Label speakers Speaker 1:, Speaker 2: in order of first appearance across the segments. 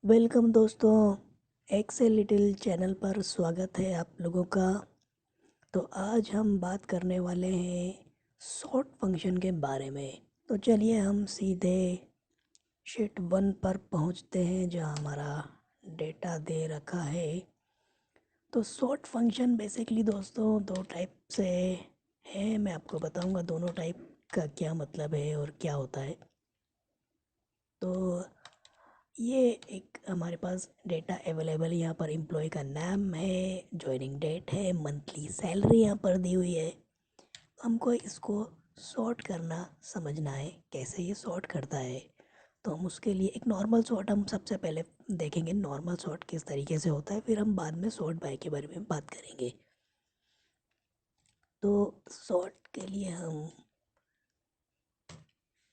Speaker 1: Welcome दोस्तों, Excel little channel पर स्वागत है आप लोगों का। तो आज हम बात करने वाले हैं सॉर्ट फंक्शन के बारे में। तो चलिए हम सीधे शीट 1 पर पहुंचते हैं जहां हमारा डेटा दे रखा है। तो सॉर्ट फंक्शन बेसिकली दोस्तों दो टाइप से है। मैं आपको बताऊंगा दोनों टाइप का क्या मतलब है और क्या होता है। तो ये एक हमारे पास डेटा अवेलेबल यहाँ पर एम्प्लॉय का नाम है, जॉइनिंग डेट है, मंथली सैलरी यहाँ पर दी हुई है। हमको इसको सॉर्ट करना समझना है कैसे ये सॉर्ट करता है। तो हम उसके लिए एक नॉर्मल सॉर्ट हम सबसे पहले देखेंगे, नॉर्मल सॉर्ट किस तरीके से होता है, फिर हम बाद में सॉर्ट बाय के बारे में बात करेंगे। तो सॉर्ट के लिए हम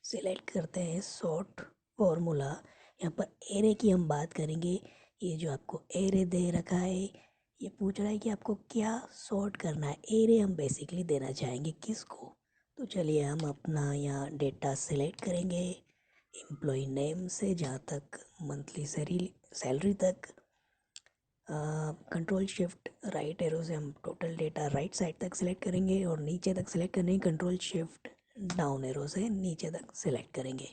Speaker 1: सिलेक्ट करते हैं सॉर्ट फॉर्मूला। यहाँ पर एरे की हम बात करेंगे। ये जो आपको एरे दे रखा है, ये पूछ रहा है कि आपको क्या सॉर्ट करना है। एरे हम बेसिकली देना चाहेंगे किसको। तो चलिए हम अपना यहाँ डेटा सिलेक्ट करेंगे एम्प्लॉय नेम से जहाँ तक मंथली सैलरी तक। कंट्रोल शिफ्ट राइट एरो से हम टोटल डेटा राइट साइड तक सिलेक्ट करेंगे और नीचे तक सिलेक्ट करेंगे। कंट्रोल शिफ्ट डाउन एरो से नीचे तक सिलेक्ट करेंगे।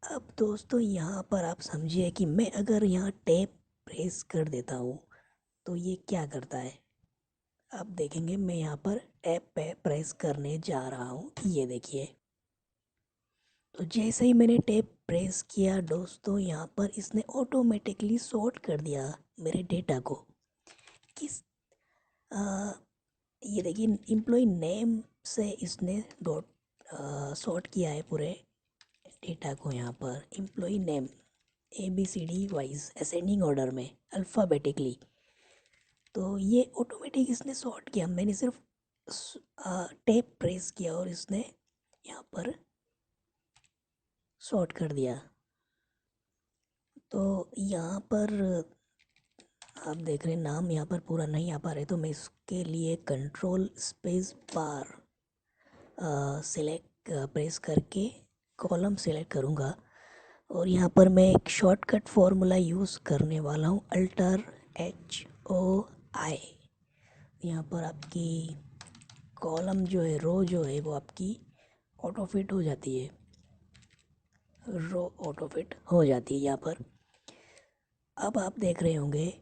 Speaker 1: अब दोस्तों यहाँ पर आप समझिए कि मैं अगर यहाँ टैब प्रेस कर देता हूँ तो ये क्या करता है। आप देखेंगे मैं यहाँ पर टैब पे प्रेस करने जा रहा हूँ, ये देखिए। तो जैसे ही मैंने टैब प्रेस किया दोस्तों, यहाँ पर इसने ऑटोमेटिकली सॉर्ट कर दिया मेरे डेटा को। किस आ, ये देखिए एम्प्लॉय नेम से इसने डॉट सॉर्ट किया है पूरे डेटा को। यहाँ पर employee name ABCD wise ascending order में अल्फ़ाबेटिकली। तो ये ऑटोमेटिक इसने सॉर्ट किया। मैंने सिर्फ टैब प्रेस किया और इसने यहाँ पर सॉर्ट कर दिया। तो यहाँ पर आप देख रहे हैं नाम यहाँ पर पूरा नहीं आ पा रहे, तो मैं इसके लिए control space bar select press करके कॉलम सिलेक्ट करूँगा। और यहाँ पर मैं एक शॉर्टकट फॉर्मूला यूज़ करने वाला हूँ, अल्टर HOI। यहाँ पर आपकी कॉलम जो है, रो जो है वो आपकी ऑटो फिट हो जाती है। रो ऑटो फिट हो जाती है यहाँ पर। अब आप देख रहे होंगे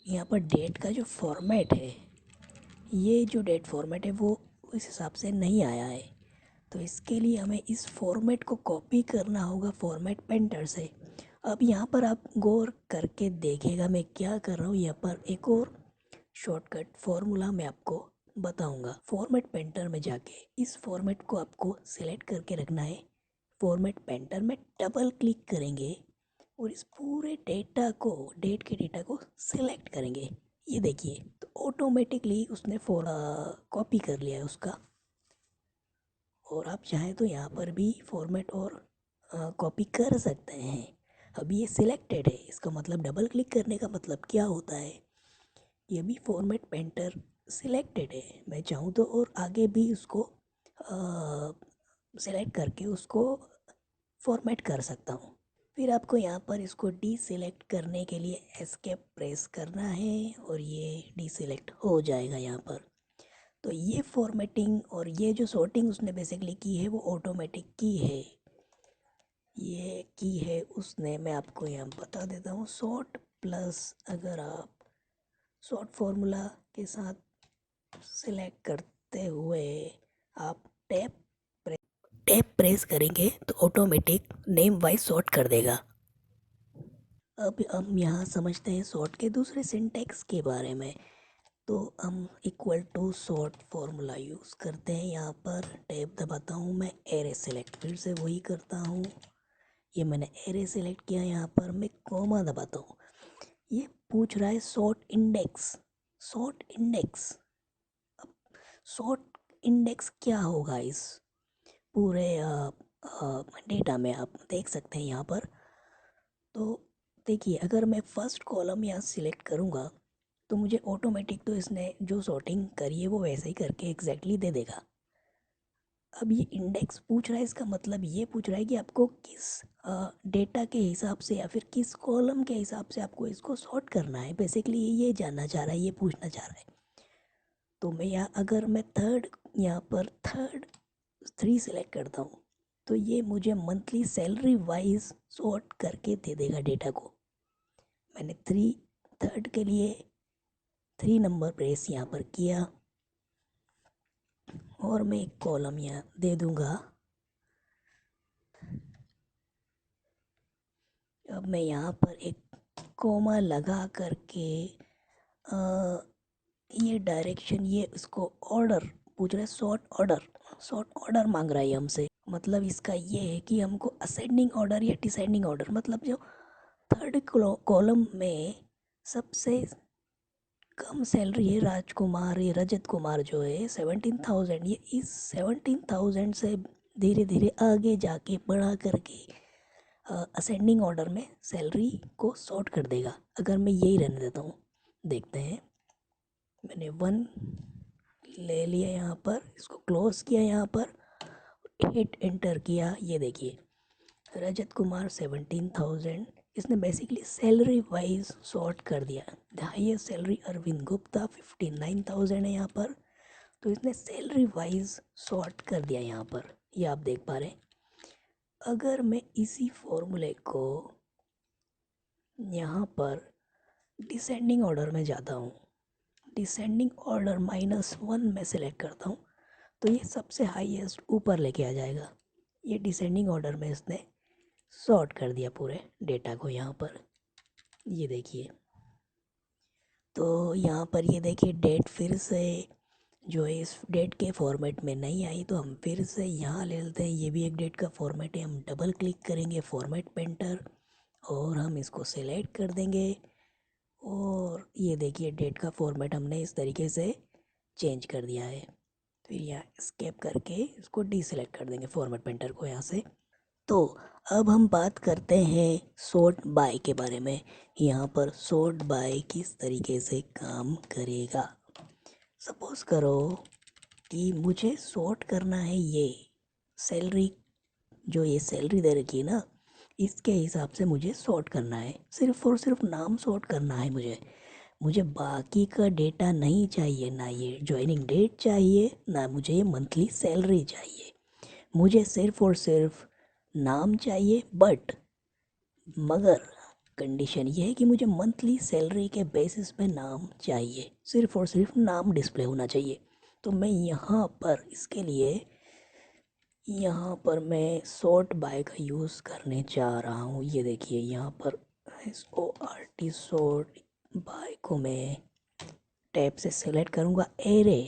Speaker 1: यहाँ पर डेट का जो फॉर्मेट है, ये जो डेट फॉर्मेट है वो इस हिसाब से नहीं आया है। तो इसके लिए हमें इस फॉर्मेट को कॉपी करना होगा फॉर्मेट पेंटर से। अब यहाँ पर आप गौर करके देखिएगा मैं क्या कर रहा हूँ। यहाँ पर एक और शॉर्टकट फॉर्मूला मैं आपको बताऊंगा। फॉर्मेट पेंटर में जाके इस फॉर्मेट को आपको सिलेक्ट करके रखना है। फॉर्मेट पेंटर में डबल क्लिक करेंगे और इस पूरे डेटा को, डेट के डेटा को सिलेक्ट करेंगे। ये देखिए तो ऑटोमेटिकली उसने कॉपी कर लिया है उसका। और आप चाहें तो यहाँ पर भी फॉर्मेट और कॉपी कर सकते हैं। अभी ये सिलेक्टेड है, इसका मतलब डबल क्लिक करने का मतलब क्या होता है, ये भी फॉर्मेट पेंटर सिलेक्टेड है। मैं चाहूँ तो और आगे भी उसको सिलेक्ट करके उसको फॉर्मेट कर सकता हूँ। फिर आपको यहाँ पर इसको डीसिलेक्ट करने के लिए एस्केप प्रेस करना है और ये डीसिलेक्ट हो जाएगा यहाँ पर। तो ये फॉर्मेटिंग और ये जो सॉर्टिंग उसने बेसिकली की है वो ऑटोमेटिक की है। ये की है उसने, मैं आपको यहाँ बता देता हूँ। सॉर्ट प्लस अगर आप सॉर्ट फॉर्मूला के साथ सिलेक्ट करते हुए आप टैप प्रेस करेंगे तो ऑटोमेटिक नेम वाइज सॉर्ट कर देगा। अब हम यहाँ समझते हैं सॉर्ट के दूसरे सिंटेक्स के बारे में। तो हम equal to sort formula use करते हैं। यहाँ पर टैब दबाता हूँ मैं, एरे सेलेक्ट फिर से वही करता हूँ। ये मैंने एरे सेलेक्ट किया, यहाँ पर मैं कॉमा दबाता हूँ। ये पूछ रहा है सॉर्ट इंडेक्स। सॉर्ट इंडेक्स, अब सॉर्ट इंडेक्स क्या होगा इस पूरे डेटा में, आप देख सकते हैं यहाँ पर। तो देखिए अगर मैं फर्स्ट कॉलम यहाँ सिलेक्ट करूँगा तो मुझे ऑटोमेटिक तो इसने जो सॉर्टिंग करी है वो वैसे ही करके एग्जैक्टली दे देगा। अब ये इंडेक्स पूछ रहा है, इसका मतलब ये पूछ रहा है कि आपको किस डेटा के हिसाब से या फिर किस कॉलम के हिसाब से आपको इसको सॉर्ट करना है। बेसिकली ये जानना चाह रहा है, ये पूछना चाह रहा है। तो मैं यहाँ अगर मैं यहाँ पर थर्ड 3 सिलेक्ट करता हूँ तो ये मुझे मंथली सैलरी वाइज सॉर्ट करके दे देगा डेटा को। मैंने थर्ड के लिए 3 नंबर प्रेस यहाँ पर किया और मैं एक कॉलम यहाँ दे दूँगा। अब मैं यहाँ पर एक कोमा लगा करके ये डायरेक्शन, ये इसको ऑर्डर पूछ रहा है, सॉर्ट ऑर्डर मांग रहा है हमसे। मतलब इसका ये है कि हमको असेंडिंग ऑर्डर या डिसेंडिंग ऑर्डर, मतलब जो थर्ड कॉलम में सबसे कम सैलरी है राजकुमार, ये रजत कुमार जो है 17,000, ये इस 17,000 से धीरे धीरे आगे जाके बढ़ा करके असेंडिंग ऑर्डर में सैलरी को सॉर्ट कर देगा। अगर मैं यही रहने देता हूँ, देखते हैं, मैंने 1 ले लिया यहाँ पर, इसको क्लोज किया यहाँ पर, 8 एंटर किया। ये देखिए रजत कुमार 17,000, इसने बेसिकली सैलरी वाइज सॉर्ट कर दिया। The highest salary Arvind Gupta 59,000 है यहाँ पर, तो इसने सैलरी वाइज सॉर्ट कर दिया यहाँ पर, ये आप देख पा रहे हैं। अगर मैं इसी फॉर्मूले को यहाँ पर डिसेंडिंग ऑर्डर में जाता हूँ, डिसेंडिंग ऑर्डर -1 में सेलेक्ट करता हूँ, तो ये सबसे हाईएस्ट ऊपर लेके आ जाएगा। ये डिसेंडिंग ऑर्डर में इसने सॉर्ट कर दिया पूरे डेटा को यहाँ पर, ये देखिए। तो यहाँ पर ये देखिए डेट फिर से जो है इस डेट के फॉर्मेट में नहीं आई, तो हम फिर से यहाँ ले लेते हैं। ये भी एक डेट का फॉर्मेट है, हम डबल क्लिक करेंगे फॉर्मेट पेंटर और हम इसको सेलेक्ट कर देंगे और ये देखिए डेट का फॉर्मेट हमने इस तरीके से चेंज कर दिया है। फिर यहाँ स्केप करके इसको डीसेलेक्ट कर देंगे फॉर्मेट पेंटर को यहाँ से। तो अब हम बात करते हैं सॉर्ट बाय के बारे में। यहाँ पर सॉर्ट बाय किस तरीके से काम करेगा। सपोज़ करो कि मुझे सॉर्ट करना है ये सैलरी, जो ये सैलरी दे रखी है ना, इसके हिसाब से मुझे सॉर्ट करना है, सिर्फ और सिर्फ नाम सॉर्ट करना है मुझे बाकी का डेटा नहीं चाहिए, ना ये ज्वाइनिंग डेट चाहिए, ना मुझे ये मंथली सैलरी चाहिए। मुझे सिर्फ और सिर्फ नाम चाहिए, मगर कंडीशन ये है कि मुझे मंथली सैलरी के बेसिस पे नाम चाहिए, सिर्फ और सिर्फ नाम डिस्प्ले होना चाहिए। तो मैं यहाँ पर इसके लिए यहाँ पर मैं सॉर्ट बाय का यूज़ करने जा रहा हूँ। ये देखिए यहाँ पर SORT सॉर्ट बाय को मैं टैब से सेलेक्ट करूँगा एरे।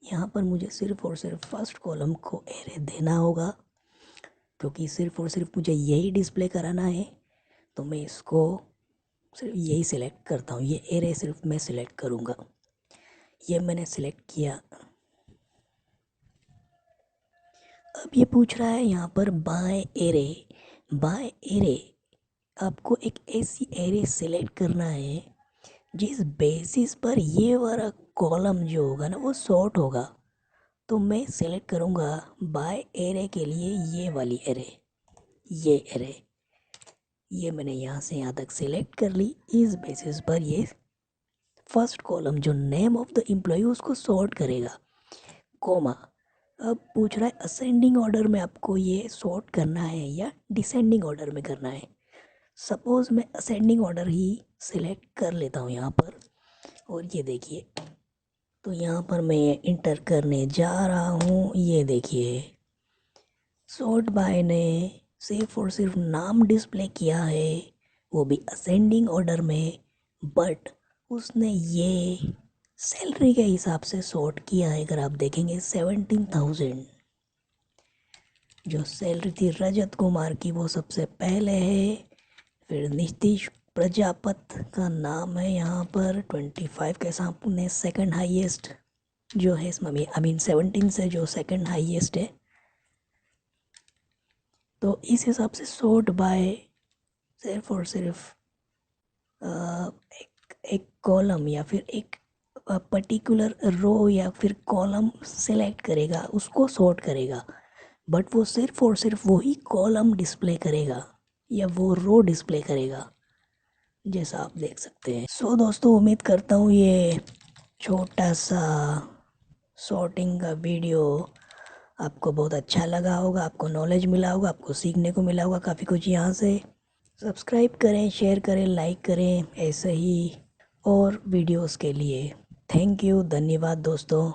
Speaker 1: यहाँ पर मुझे सिर्फ और सिर्फ फर्स्ट कॉलम को एरे देना होगा, क्योंकि सिर्फ और सिर्फ मुझे यही डिस्प्ले कराना है। तो मैं इसको सिर्फ यही सिलेक्ट करता हूँ, ये एरे सिर्फ मैं सिलेक्ट करूँगा। ये मैंने सिलेक्ट किया। अब ये पूछ रहा है यहाँ पर बाय एरे आपको एक ऐसी एरे सिलेक्ट करना है जिस बेसिस पर ये वाला कॉलम जो होगा ना वो सॉर्ट होगा। तो मैं सिलेक्ट करूँगा बाय एरे के लिए ये वाली एरे, ये एरे, ये मैंने यहाँ से यहाँ तक सिलेक्ट कर ली। इस बेसिस पर ये फर्स्ट कॉलम जो नेम ऑफ द एम्प्लॉय उसको सॉर्ट करेगा, कोमा। अब पूछ रहा है असेंडिंग ऑर्डर में आपको ये सॉर्ट करना है या डिसेंडिंग ऑर्डर में करना है। सपोज़ मैं असेंडिंग ऑर्डर ही सिलेक्ट कर लेता हूँ यहाँ पर, और ये देखिए तो यहाँ पर मैं इंटर करने जा रहा हूँ। ये देखिए सॉर्ट बाय ने सिर्फ और सिर्फ नाम डिस्प्ले किया है, वो भी असेंडिंग ऑर्डर में, बट उसने ये सैलरी के हिसाब से सॉर्ट किया है। अगर आप देखेंगे 17,000 जो सैलरी थी रजत कुमार की वो सबसे पहले है, फिर नीतीश प्रजापत का नाम है यहाँ पर 25 के सामने सेकंड हाईएस्ट जो है इसमें, आई मीन 17 से जो सेकंड हाईएस्ट है। तो इस हिसाब से सॉर्ट बाय सिर्फ और सिर्फ एक कॉलम या फिर एक पर्टिकुलर रो या फिर कॉलम सेलेक्ट करेगा, उसको सॉर्ट करेगा, बट वो सिर्फ और सिर्फ वही कॉलम डिस्प्ले करेगा या वो रो डिस्प्ले करेगा, जैसा आप देख सकते हैं। सो दोस्तों, उम्मीद करता हूँ ये छोटा सा सॉर्टिंग का वीडियो आपको बहुत अच्छा लगा होगा, आपको नॉलेज मिला होगा, आपको सीखने को मिला होगा काफ़ी कुछ यहाँ से। सब्सक्राइब करें, शेयर करें, लाइक करें ऐसे ही और वीडियोस के लिए। थैंक यू, धन्यवाद दोस्तों।